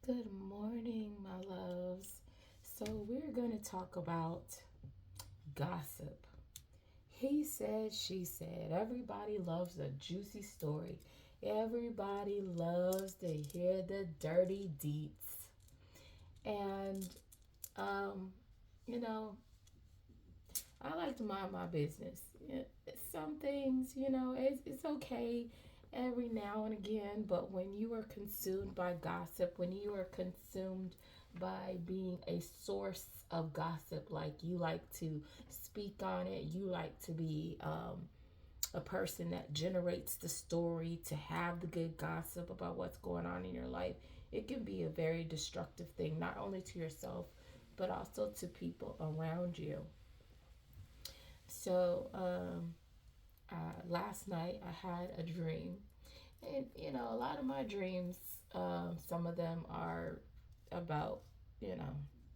Good morning, my loves. So, we're going to talk about gossip. He said, she said. Everybody loves a juicy story. Everybody loves to hear the dirty deets. And, um, you know, I like to mind my business. Some things, it's okay every now and again, but when you are consumed by gossip, when you are consumed by being a source of gossip, like you like to speak on it, you like to be a person that generates the story, to have the good gossip about what's going on in your life, it can be a very destructive thing, not only to yourself, but also to people around you. So, last night I had a dream, and a lot of my dreams, some of them are about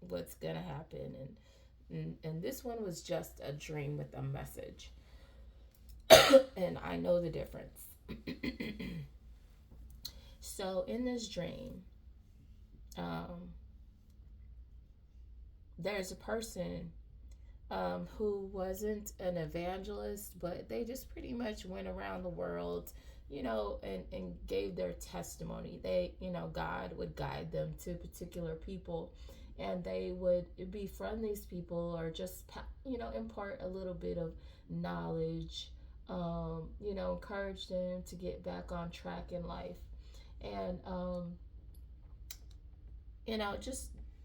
what's gonna happen, and this one was just a dream with a message, and I know the difference. So in this dream, um, there's a person who wasn't an evangelist, but they just pretty much went around the world, and gave their testimony. God would guide them to particular people, and they would befriend these people or just, impart a little bit of knowledge, encourage them to get back on track in life. And,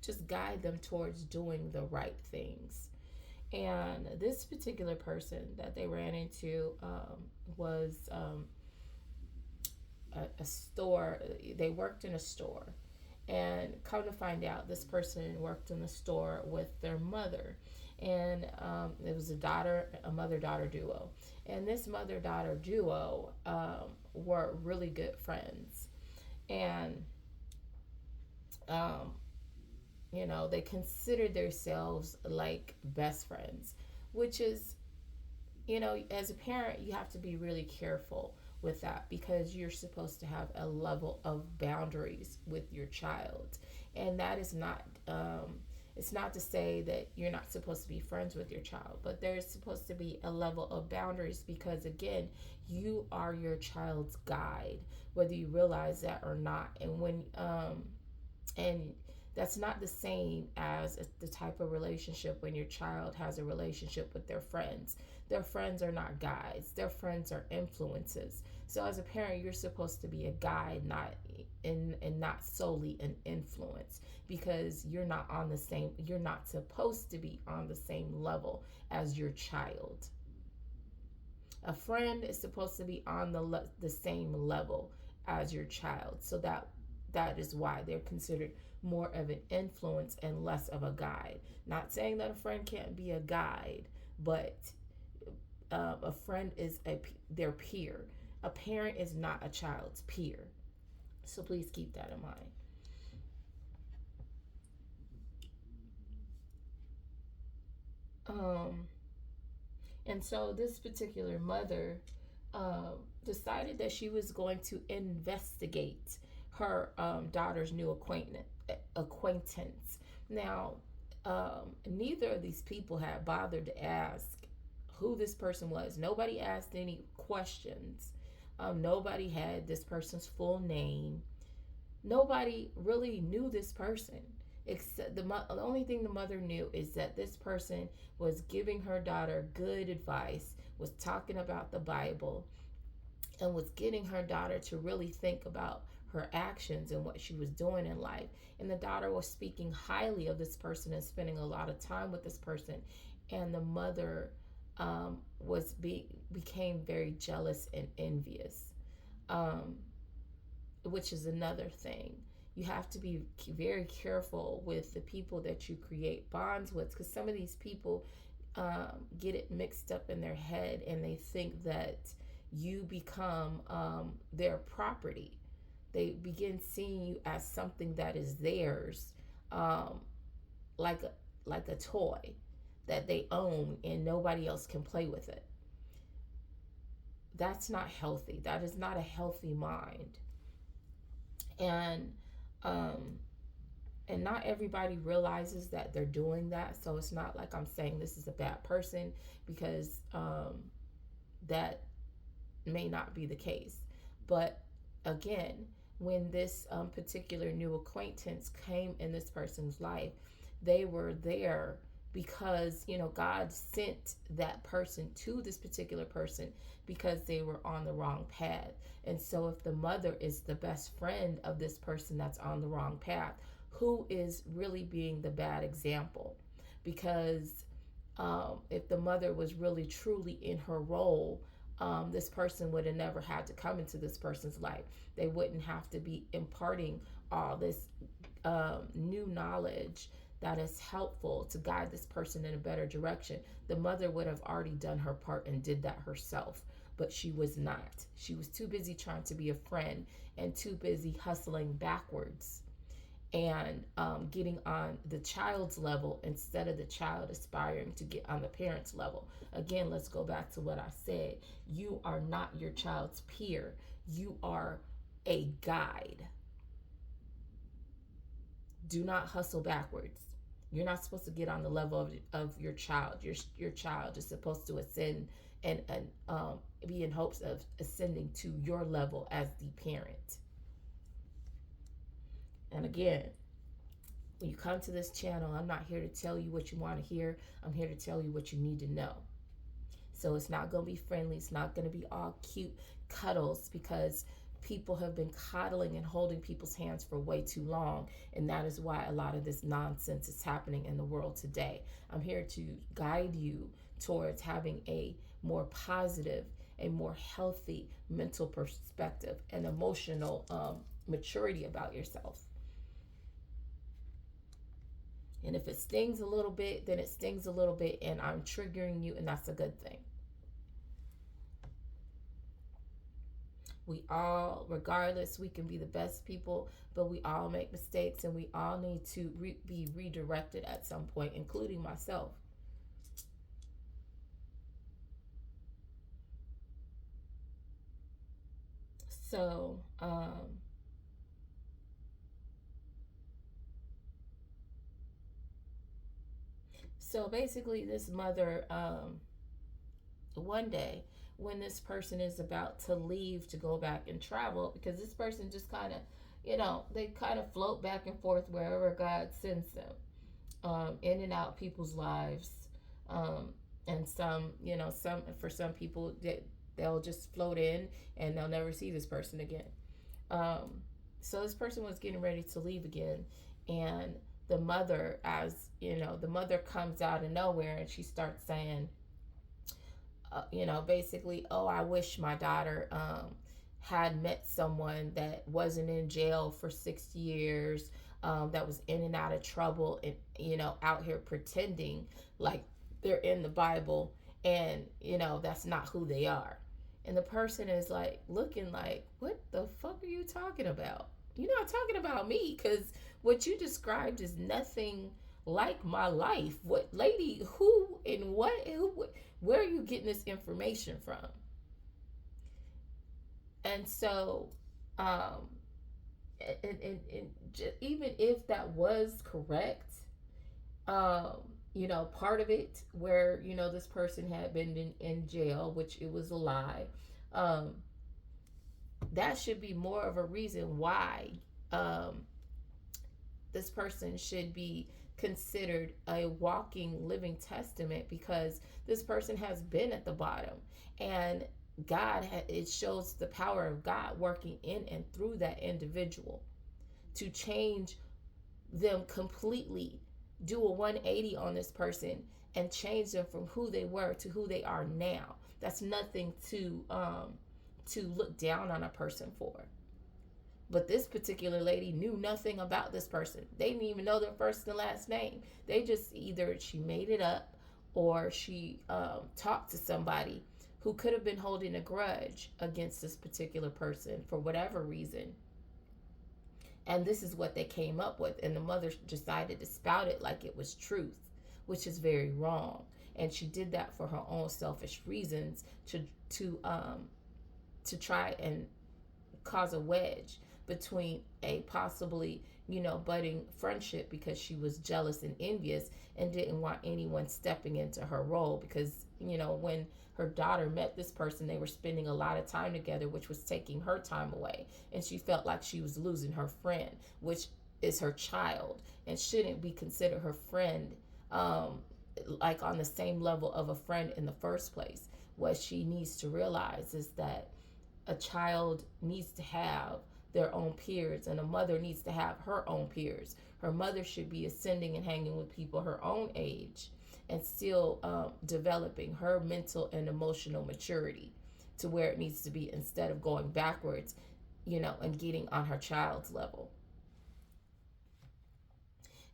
just guide them towards doing the right things. And this particular person that they ran into was a store. They worked in a store. And come to find out, this person worked in the store with their mother. And it was a mother daughter duo. And this mother daughter duo were really good friends. And um, they considered themselves like best friends, which is, as a parent, you have to be really careful with that, because you're supposed to have a level of boundaries with your child. And that is not, it's not to say that you're not supposed to be friends with your child, but there's supposed to be a level of boundaries, because again, you are your child's guide, whether you realize that or not. And that's not the same as the type of relationship when your child has a relationship with their friends. Their friends are not guides, their friends are influences. So as a parent, you're supposed to be a guide, not and not solely an influence, because you're not supposed to be on the same level as your child. A friend is supposed to be on the same level as your child. So that is why they're considered more of an influence and less of a guide. Not saying that a friend can't be a guide, but a friend is their peer. A parent is not a child's peer. So please keep that in mind. Um, and so this particular mother decided that she was going to investigate her daughter's new acquaintance. Now, neither of these people had bothered to ask who this person was. Nobody asked any questions. Nobody had this person's full name. Nobody really knew this person, except the only thing the mother knew is that this person was giving her daughter good advice, was talking about the Bible, and was getting her daughter to really think about her actions and what she was doing in life. And the daughter was speaking highly of this person and spending a lot of time with this person. And the mother became very jealous and envious, um, which is another thing. You have to be very careful with the people that you create bonds with, because some of these people get it mixed up in their head, and they think that you become their property. They begin seeing you as something that is theirs, um, like a like a toy that they own and nobody else can play with it. That's not healthy. That is not a healthy mind. And And not everybody realizes that they're doing that. So it's not like I'm saying this is a bad person, because that may not be the case. But again, when this particular new acquaintance came in this person's life, they were there because, God sent that person to this particular person because they were on the wrong path. And so if the mother is the best friend of this person that's on the wrong path, who is really being the bad example? Because if the mother was really truly in her role, this person would have never had to come into this person's life. They wouldn't have to be imparting all this new knowledge that is helpful to guide this person in a better direction. The mother would have already done her part and did that herself, but she was not. She was too busy trying to be a friend and too busy hustling backwards and getting on the child's level instead of the child aspiring to get on the parent's level. Again, let's go back to what I said. You are not your child's peer. You are a guide. Do not hustle backwards. You're not supposed to get on the level of your child. Your child is supposed to ascend and be in hopes of ascending to your level as the parent. And again, when you come to this channel, I'm not here to tell you what you want to hear. I'm here to tell you what you need to know. So it's not going to be friendly. It's not going to be all cute cuddles, because people have been coddling and holding people's hands for way too long. And that is why a lot of this nonsense is happening in the world today. I'm here to guide you towards having a more positive, a more healthy mental perspective and emotional maturity about yourself. And if it stings a little bit, then it stings a little bit, and I'm triggering you, and that's a good thing. We all, regardless, we can be the best people, but we all make mistakes, and we all need to be redirected at some point, including myself. So, basically, this mother, one day, when this person is about to leave to go back and travel, because this person just kind of, they kind of float back and forth wherever God sends them, in and out people's lives. And for some people, they'll just float in and they'll never see this person again. So this person was getting ready to leave again, and the mother, the mother comes out of nowhere and she starts saying, basically, oh, I wish my daughter had met someone that wasn't in jail for 6 years, that was in and out of trouble, and, out here pretending like they're in the Bible, and, that's not who they are. And the person is like looking like, what the fuck are you talking about? You're not talking about me, because what you described is nothing like my life. What, lady, who and what, where are you getting this information from? And so, even if that was correct, part of it where, this person had been in jail, which it was a lie, that should be more of a reason why this person should be considered a walking, living testament, because this person has been at the bottom, and God, it shows the power of God working in and through that individual to change them completely, do a 180 on this person and change them from who they were to who they are now. That's nothing to look down on a person for. But this particular lady knew nothing about this person. They didn't even know their first and last name. They just, either she made it up, or she talked to somebody who could have been holding a grudge against this particular person for whatever reason. And this is what they came up with. And the mother decided to spout it like it was truth, which is very wrong. And she did that for her own selfish reasons, to try and cause a wedge between a possibly, budding friendship, because she was jealous and envious and didn't want anyone stepping into her role. Because, when her daughter met this person, they were spending a lot of time together, which was taking her time away. And she felt like she was losing her friend, which is her child and shouldn't be considered her friend, like on the same level of a friend in the first place. What she needs to realize is that a child needs to have their own peers, and a mother needs to have her own peers. Her mother should be ascending and hanging with people her own age and still developing her mental and emotional maturity to where it needs to be, instead of going backwards, and getting on her child's level.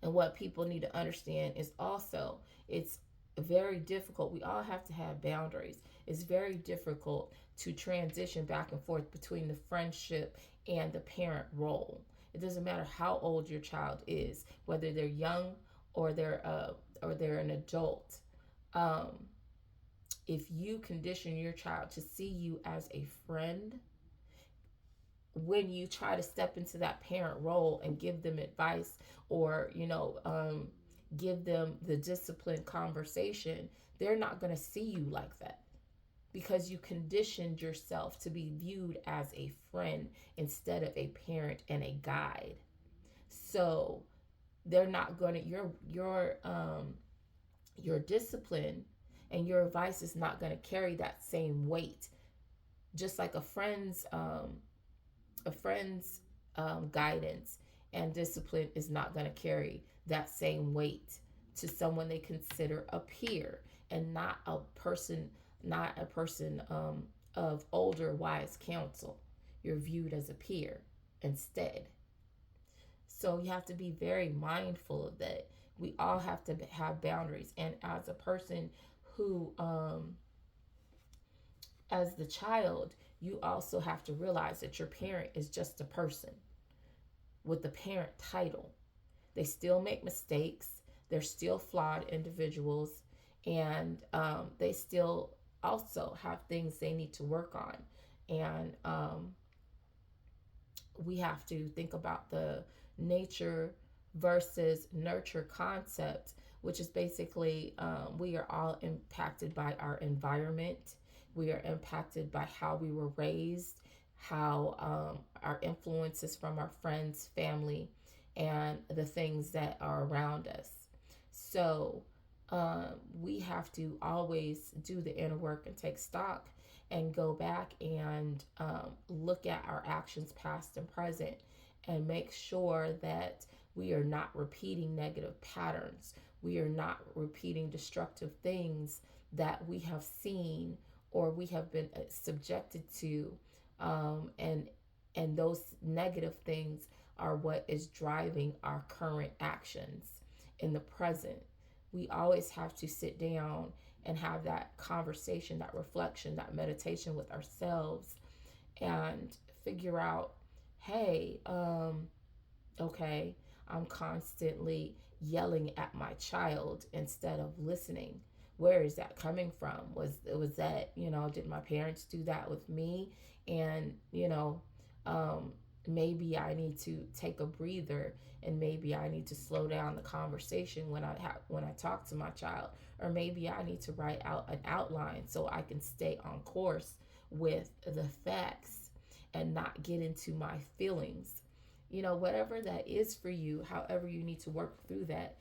And what people need to understand is also, it's very difficult. We all have to have boundaries. It's very difficult to transition back and forth between the friendship and the parent role. It doesn't matter how old your child is, whether they're young or they're an adult. Um, if you condition your child to see you as a friend, when you try to step into that parent role and give them advice, or give them the disciplined conversation, they're not going to see you like that, because you conditioned yourself to be viewed as a friend instead of a parent and a guide. So they're not going to, your discipline and your advice is not going to carry that same weight. Just like a friend's guidance and discipline is not going to carry that same weight to someone they consider a peer, and not a person of older wise counsel. You're viewed as a peer instead. So you have to be very mindful of that. We all have to have boundaries. And as a person who, as the child, you also have to realize that your parent is just a person with the parent title. They still make mistakes. They're still flawed individuals. And they still also have things they need to work on. And we have to think about the nature versus nurture concept, which is basically, we are all impacted by our environment. We are impacted by how we were raised, how our influences from our friends, family, and the things that are around us. So we have to always do the inner work and take stock and go back and look at our actions, past and present, and make sure that we are not repeating negative patterns. We are not repeating destructive things that we have seen or we have been subjected to, and those negative things are what is driving our current actions in the present. We always have to sit down and have that conversation, that reflection, that meditation with ourselves, and figure out, hey, okay, I'm constantly yelling at my child instead of listening. Where is that coming from? Was that, did my parents do that with me? And maybe I need to take a breather, and maybe I need to slow down the conversation when I talk to my child, or maybe I need to write out an outline so I can stay on course with the facts and not get into my feelings. Whatever that is for you, however you need to work through that,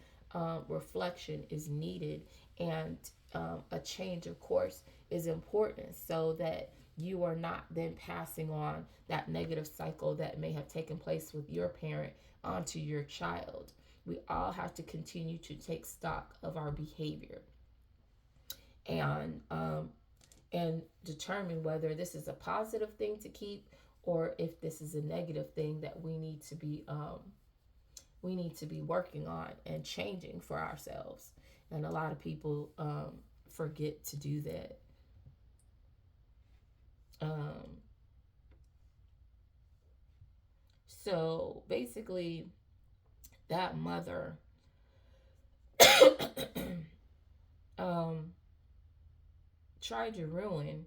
reflection is needed, and a change of course is important, so that you are not then passing on that negative cycle that may have taken place with your parent onto your child. We all have to continue to take stock of our behavior, and determine whether this is a positive thing to keep, or if this is a negative thing that we need to be working on and changing for ourselves. And a lot of people forget to do that. So basically, that mother tried to ruin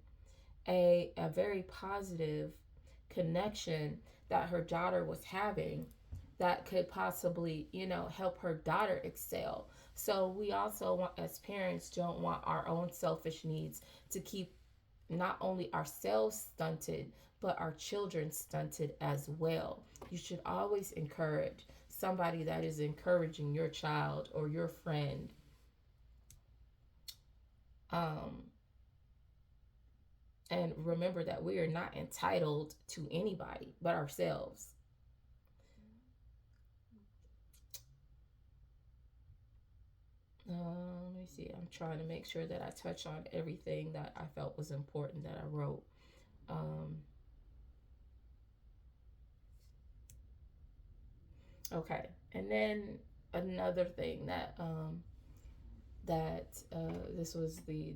a very positive connection that her daughter was having that could possibly, help her daughter excel. So we also want, as parents, don't want our own selfish needs to keep not only ourselves stunted, but our children stunted as well. You should always encourage somebody that is encouraging your child or your friend. Um, and remember that we are not entitled to anybody but ourselves. Let me see. I'm trying to make sure that I touch on everything that I felt was important that I wrote. Um, okay, and then another thing that this was the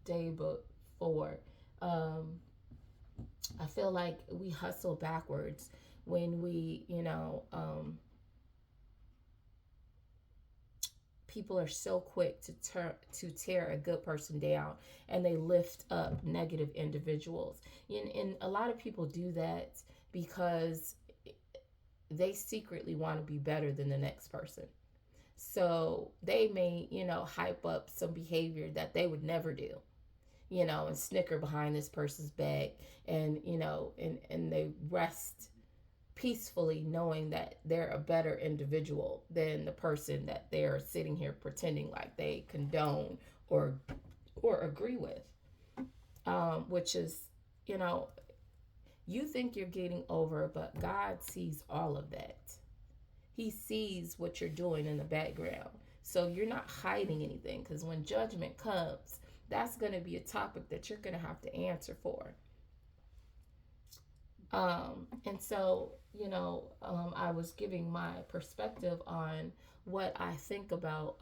day before. Um, I feel like we hustle backwards when we, people are so quick to tear a good person down, and they lift up negative individuals. And a lot of people do that because they secretly want to be better than the next person. So they may, hype up some behavior that they would never do, and snicker behind this person's back, and and they rest peacefully knowing that they're a better individual than the person that they're sitting here pretending like they condone or agree with. Which is, you know, you think you're getting over, but God sees all of that. He sees what you're doing in the background. So you're not hiding anything, because when judgment comes, that's going to be a topic that you're going to have to answer for. And so, I was giving my perspective on what I think about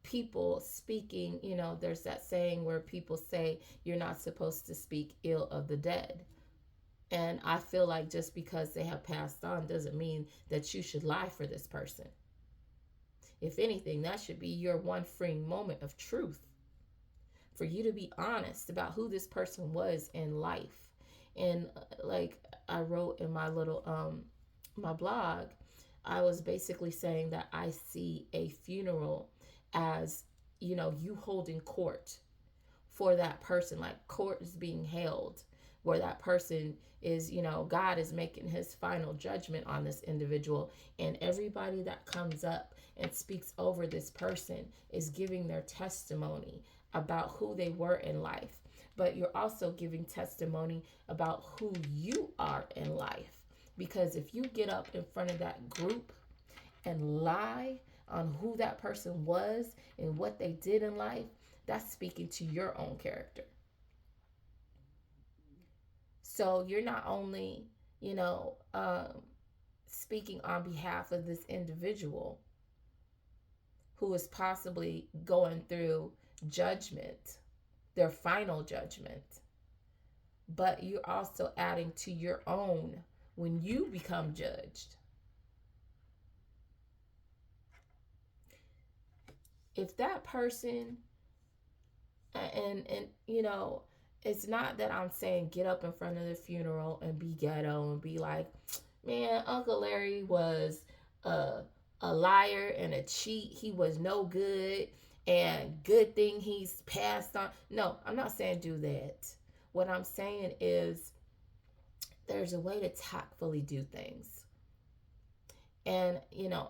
people speaking. There's that saying where people say you're not supposed to speak ill of the dead. And I feel like just because they have passed on doesn't mean that you should lie for this person. If anything, that should be your one freeing moment of truth, for you to be honest about who this person was in life. And like I wrote in my little my blog, I was basically saying that I see a funeral as, you holding court for that person. Like court is being held where that person is, God is making his final judgment on this individual, and everybody that comes up and speaks over this person is giving their testimony about who they were in life. But you're also giving testimony about who you are in life. Because if you get up in front of that group and lie on who that person was and what they did in life, that's speaking to your own character. So you're not only, speaking on behalf of this individual who is possibly going through judgment, their final judgment, but you're also adding to your own when you become judged. If that person, and it's not that I'm saying get up in front of the funeral and be ghetto and be like, man, Uncle Larry was a liar and a cheat. He was no good, and good thing he's passed on. No, I'm not saying do that. What I'm saying is there's a way to tactfully do things. And,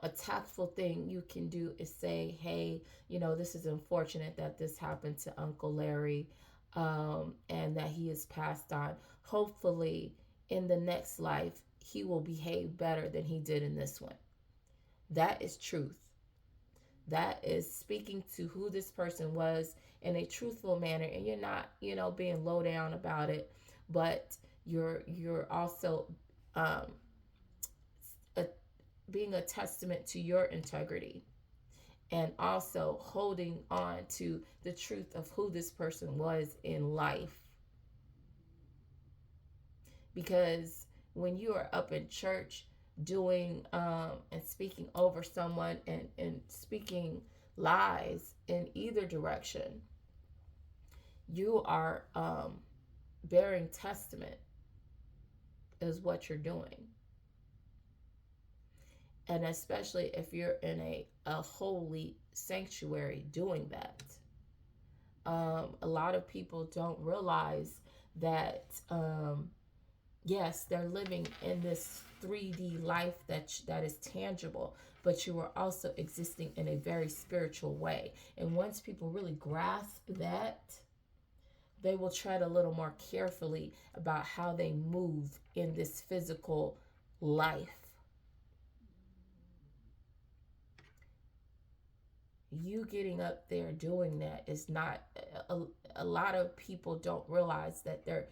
a tactful thing you can do is say, hey, this is unfortunate that this happened to Uncle Larry, and that he is passed on. Hopefully, in the next life, he will behave better than he did in this one. That is truth. That is speaking to who this person was in a truthful manner. And you're not, being low down about it, but you're also being a testament to your integrity, and also holding on to the truth of who this person was in life. Because when you are up in church doing and speaking over someone, and speaking lies in either direction, you are bearing testament is what you're doing. And especially if you're in a holy sanctuary doing that. A lot of people don't realize that, yes, they're living in this 3D life that is tangible, but you are also existing in a very spiritual way. And once people really grasp that, they will tread a little more carefully about how they move in this physical life. You getting up there doing that is not a lot of people don't realize that their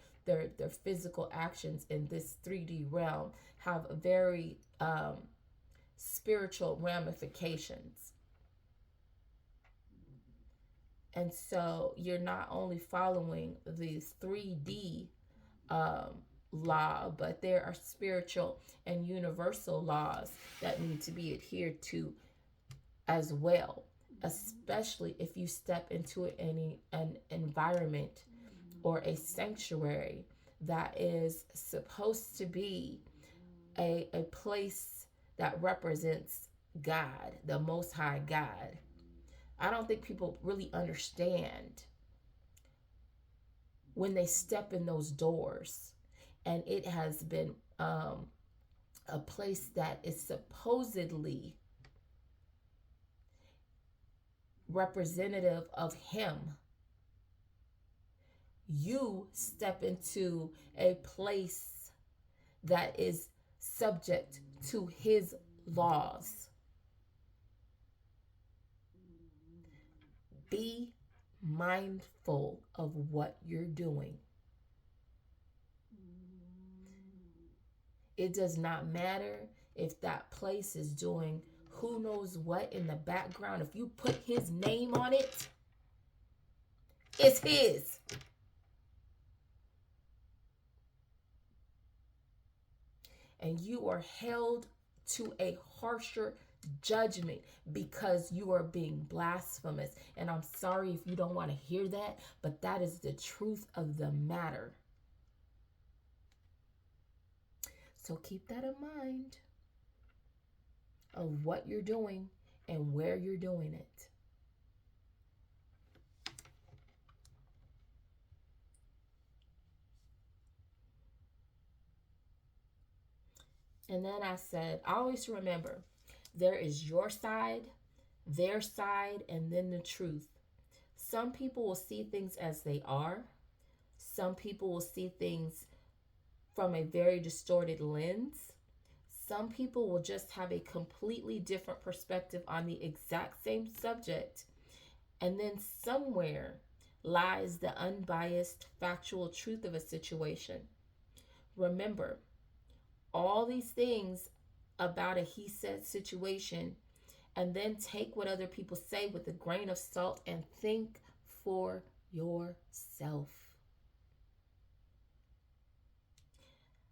physical actions in this 3D realm have very spiritual ramifications. And so you're not only following these 3D law, but there are spiritual and universal laws that need to be adhered to as well, especially if you step into an environment or a sanctuary that is supposed to be a place that represents God, the Most High God. I don't think people really understand when they step in those doors, and it has been a place that is supposedly representative of Him. You step into a place that is subject to His laws. Be mindful of what you're doing. It does not matter if that place is doing who knows what in the background. If you put His name on it, it's His. And you are held to a harsher judgment because you are being blasphemous. And I'm sorry if you don't want to hear that, but that is the truth of the matter. So keep that in mind of what you're doing and where you're doing it. And then I said, always remember, there is your side, their side, and then the truth. Some people will see things as they are. Some people will see things from a very distorted lens. Some people will just have a completely different perspective on the exact same subject. And then somewhere lies the unbiased, factual truth of a situation. Remember, all these things about a he said situation, and then take what other people say with a grain of salt and think for yourself.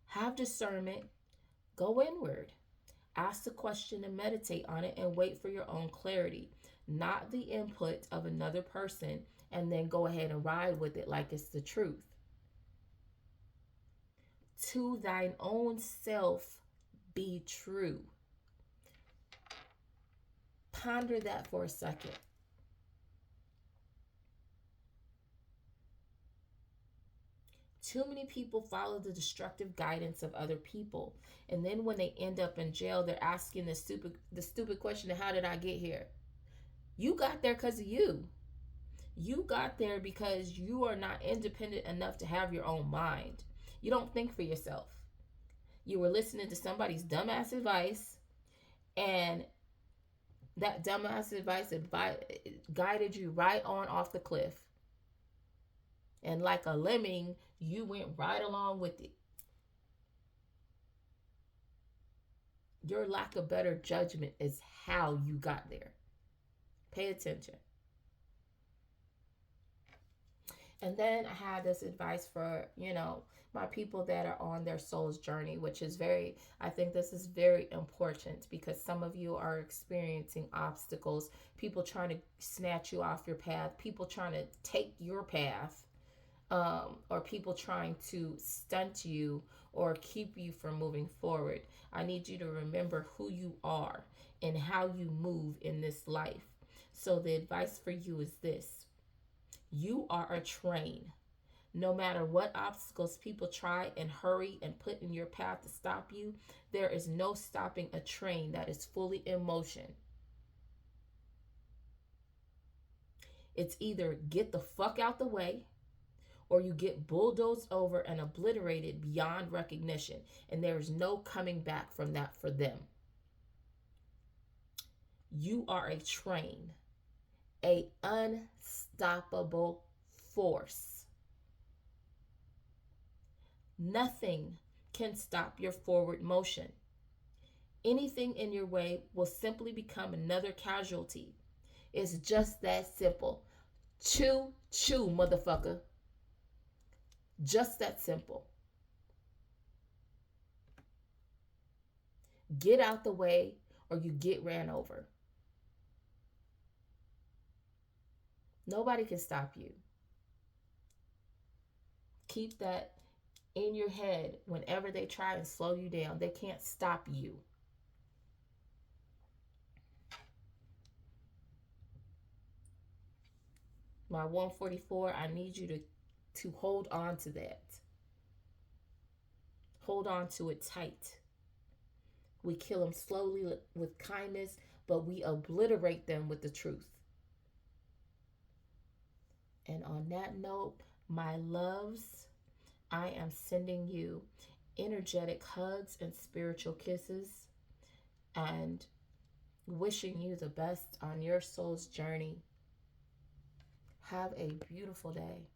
Have discernment. Go inward. Ask the question and meditate on it and wait for your own clarity, not the input of another person, and then go ahead and ride with it like it's the truth. To thine own self be true. Ponder that for a second. Too many people follow the destructive guidance of other people. And then when they end up in jail, they're asking the stupid question of how did I get here? You got there because of you. You got there because you are not independent enough to have your own mind. You don't think for yourself. You were listening to somebody's dumbass advice, and that dumbass advice guided you right on off the cliff. And like a lemming, you went right along with it. Your lack of better judgment is how you got there. Pay attention. And then I had this advice for, my people that are on their soul's journey, which is I think this is very important because some of you are experiencing obstacles, people trying to snatch you off your path, people trying to take your path, or people trying to stunt you or keep you from moving forward. I need you to remember who you are and how you move in this life. So the advice for you is this: you are a train. No matter what obstacles people try and hurry and put in your path to stop you, there is no stopping a train that is fully in motion. It's either get the fuck out the way or you get bulldozed over and obliterated beyond recognition, and there is no coming back from that for them. You are a train, a unstoppable force. Nothing can stop your forward motion. Anything in your way will simply become another casualty. It's just that simple. Chew, chew, motherfucker. Just that simple. Get out the way or you get ran over. Nobody can stop you. Keep that in your head whenever they try and slow you down. They can't stop you. My 144, I need you to hold on to that. Hold on to it tight. We kill them slowly with kindness, but we obliterate them with the truth. And on that note, my loves, I am sending you energetic hugs and spiritual kisses and wishing you the best on your soul's journey. Have a beautiful day.